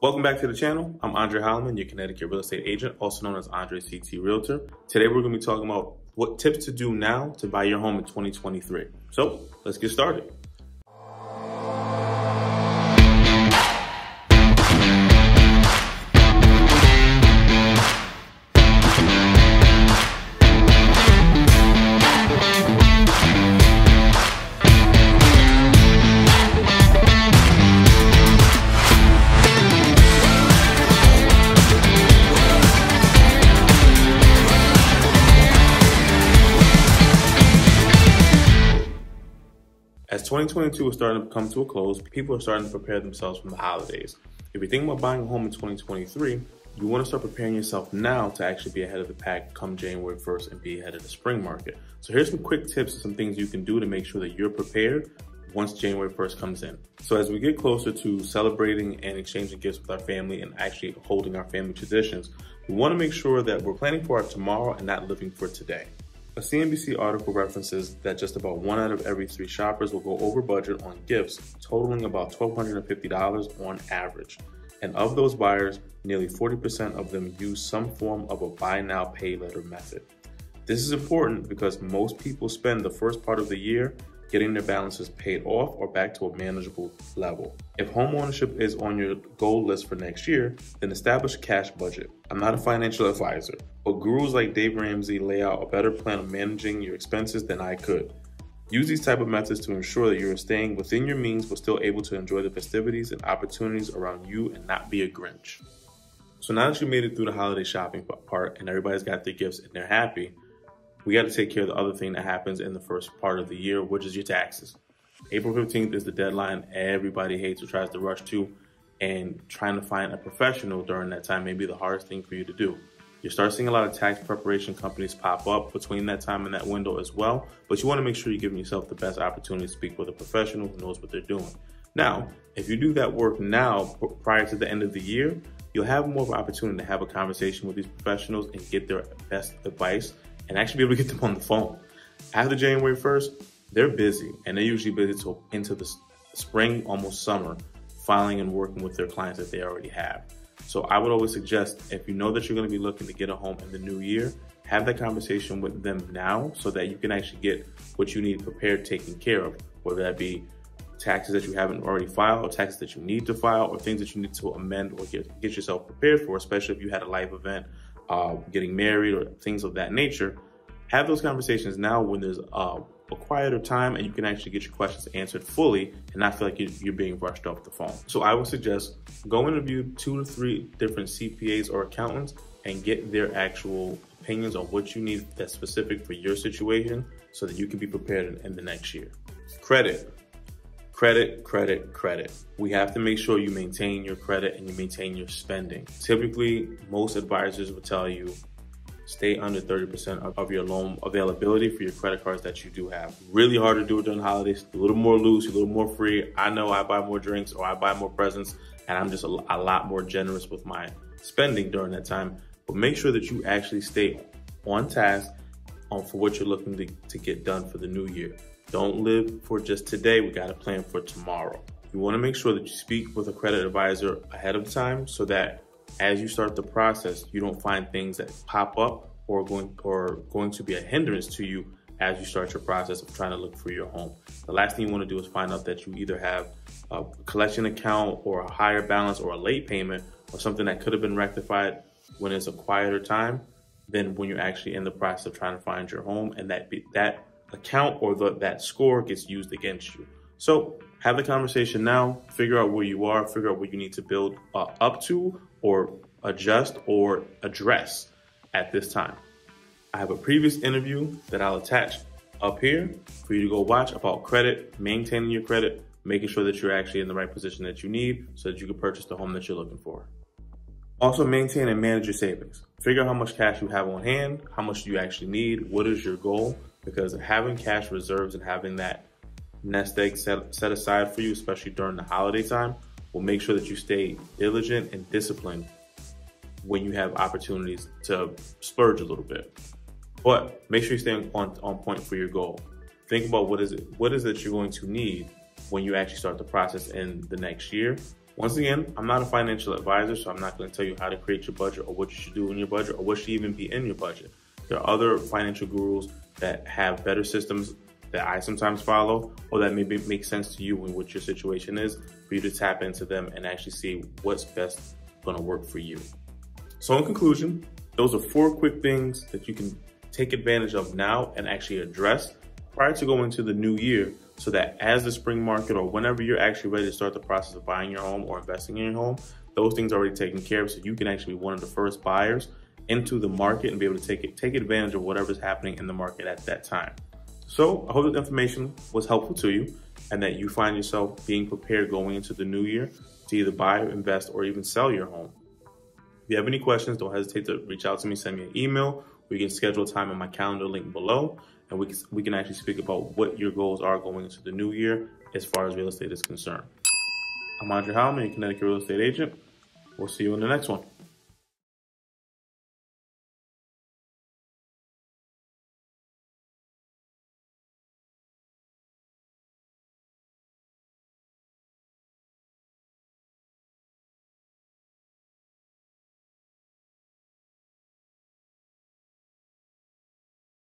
Welcome back to the channel. I'm Andre Holloman, your Connecticut real estate agent, also known as Andre CT Realtor. Today we're going to be talking about what tips to do now to buy your home in 2023. So let's get started. As 2022 is starting to come to a close, people are starting to prepare themselves for the holidays. If you're thinking about buying a home in 2023, you want to start preparing yourself now to actually be ahead of the pack come January 1st and be ahead of the spring market. So here's some quick tips and some things you can do to make sure that you're prepared once January 1st comes in. So as we get closer to celebrating and exchanging gifts with our family and actually holding our family traditions, we want to make sure that we're planning for our tomorrow and not living for today. A CNBC article references that just about 1 out of every 3 shoppers will go over budget on gifts, totaling about $1,250 on average. And of those buyers, nearly 40% of them use some form of a buy now, pay later method. This is important because most people spend the first part of the year getting their balances paid off or back to a manageable level. If home ownership is on your goal list for next year, then establish a cash budget. I'm not a financial advisor, but gurus like Dave Ramsey lay out a better plan of managing your expenses than I could. Use these type of methods to ensure that you're staying within your means but still able to enjoy the festivities and opportunities around you and not be a Grinch. So now that you made it through the holiday shopping part and everybody's got their gifts and they're happy, we got to take care of the other thing that happens in the first part of the year, which is your taxes. April 15th is the deadline everybody hates or tries to rush to, and trying to find a professional during that time may be the hardest thing for you to do. You start seeing a lot of tax preparation companies pop up between that time and that window as well, but you want to make sure you're giving yourself the best opportunity to speak with a professional who knows what they're doing. Now, if you do that work now prior to the end of the year, you'll have more of an opportunity to have a conversation with these professionals and get their best advice and actually be able to get them on the phone. After January 1st, they're busy, and they're usually busy till into the spring, almost summer, filing and working with their clients that they already have. So I would always suggest, if you know that you're gonna be looking to get a home in the new year, have that conversation with them now so that you can actually get what you need prepared, taken care of, whether that be taxes that you haven't already filed, or taxes that you need to file, or things that you need to amend or get yourself prepared for, especially if you had a life event, getting married or things of that nature. Have those conversations now when there's a quieter time and you can actually get your questions answered fully and not feel like you're being rushed off the phone. So I would suggest go interview 2 to 3 different CPAs or accountants and get their actual opinions on what you need that's specific for your situation so that you can be prepared in the next year. Credit. Credit. We have to make sure you maintain your credit and you maintain your spending. Typically, most advisors will tell you stay under 30% of your loan availability for your credit cards that you do have. Really hard to do it during the holidays. A little more loose, a little more free. I know I buy more drinks or I buy more presents and I'm just a lot more generous with my spending during that time. But make sure that you actually stay on task for what you're looking to get done for the new year. Don't live for just today. We got to plan for tomorrow. You want to make sure that you speak with a credit advisor ahead of time so that as you start the process, you don't find things that pop up or going to be a hindrance to you as you start your process of trying to look for your home. The last thing you want to do is find out that you either have a collection account or a higher balance or a late payment or something that could have been rectified when it's a quieter time than when you're actually in the process of trying to find your home, and that account or that score gets used against you. So have the conversation now, figure out where you are, figure out what you need to build up to or adjust or address at this time. I have a previous interview that I'll attach up here for you to go watch about credit, maintaining your credit, making sure that you're actually in the right position that you need so that you can purchase the home that you're looking for. Also maintain and manage your savings. Figure out how much cash you have on hand, how much do you actually need, what is your goal, because having cash reserves and having that nest egg set aside for you, especially during the holiday time, will make sure that you stay diligent and disciplined when you have opportunities to splurge a little bit. But make sure you stay on point for your goal. Think about what is it that you're going to need when you actually start the process in the next year. Once again, I'm not a financial advisor, so I'm not going to tell you how to create your budget or what you should do in your budget or what should even be in your budget. There are other financial gurus that have better systems that I sometimes follow, or that maybe make sense to you and what your situation is, for you to tap into them and actually see what's best going to work for you. So in conclusion, those are 4 quick things that you can take advantage of now and actually address prior to going into the new year, so that as the spring market or whenever you're actually ready to start the process of buying your home or investing in your home, those things are already taken care of, so you can actually be one of the first buyers into the market and be able to take advantage of whatever's happening in the market at that time. So I hope that the information was helpful to you and that you find yourself being prepared going into the new year to either buy, invest, or even sell your home. If you have any questions, don't hesitate to reach out to me, send me an email. We can schedule a time on my calendar link below, and we can actually speak about what your goals are going into the new year as far as real estate is concerned. I'm Andre Howman, a Connecticut real estate agent. We'll see you in the next one.